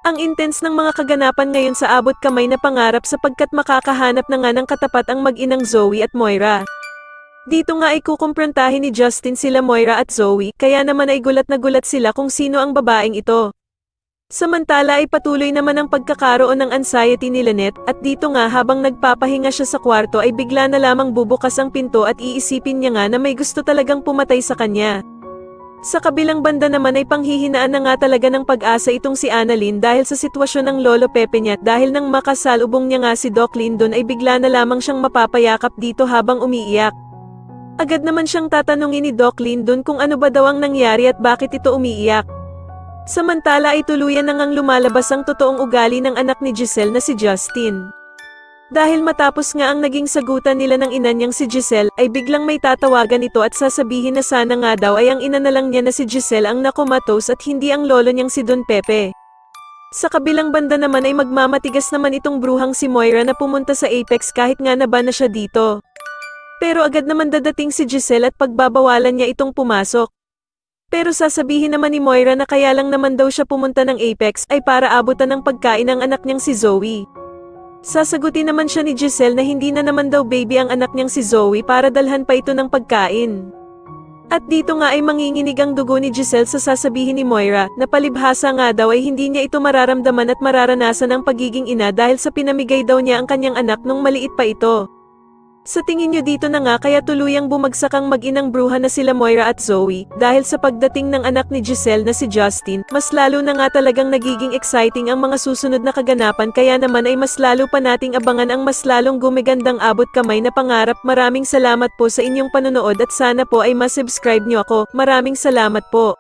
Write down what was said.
Ang intense ng mga kaganapan ngayon sa abot kamay na pangarap sapagkat makakahanap na nga ng katapat ang mag-inang Zoe at Moira. Dito nga ay kukumprontahin ni Justin sila Moira at Zoe, kaya naman ay gulat na gulat sila kung sino ang babaeng ito. Samantala ay patuloy naman ang pagkakaroon ng anxiety ni Lynette, at dito nga habang nagpapahinga siya sa kwarto ay bigla na lamang bubukas ang pinto at iisipin niya nga na may gusto talagang pumatay sa kanya. Sa kabilang banda naman ay panghihinaan na nga talaga ng pag-asa itong si Annalyn dahil sa sitwasyon ng Lolo Pepe niya, dahil nang makasalubong niya nga si Doc Lyndon ay bigla na lamang siyang mapapayakap dito habang umiiyak. Agad naman siyang tatanungin ni Doc Lyndon kung ano ba daw ang nangyari at bakit ito umiiyak. Samantala ay tuluyan na ngang lumalabas ang totoong ugali ng anak ni Giselle na si Justin. Dahil matapos nga ang naging sagutan nila ng ina niyang si Giselle, ay biglang may tatawagan ito at sasabihin na sana nga daw ay ang ina na lang niya na si Giselle ang nakomatos at hindi ang lolo niyang si Don Pepe. Sa kabilang banda naman ay magmamatigas naman itong bruhang si Moira na pumunta sa Apex kahit nga naban na siya dito. Pero agad naman dadating si Giselle at pagbabawalan niya itong pumasok. Pero sasabihin naman ni Moira na kaya lang naman daw siya pumunta ng Apex ay para abutan ng pagkain ng anak niyang si Zoe. Sasagutin naman siya ni Giselle na hindi na naman daw baby ang anak niyang si Zoe para dalhan pa ito ng pagkain. At dito nga ay manginginig ang dugo ni Giselle sa sasabihin ni Moira na palibhasa nga daw ay hindi niya ito mararamdaman at mararanasan ang pagiging ina dahil sa pinamigay daw niya ang kanyang anak nung maliit pa ito. Sa tingin nyo dito na nga kaya tuluyang bumagsak ang mag-inang bruha na sila Moira at Zoe, dahil sa pagdating ng anak ni Giselle na si Justin, mas lalo na nga talagang nagiging exciting ang mga susunod na kaganapan, kaya naman ay mas lalo pa nating abangan ang mas lalong gumigandang abot kamay na pangarap. Maraming salamat po sa inyong panonood at sana po ay masubscribe nyo ako. Maraming salamat po.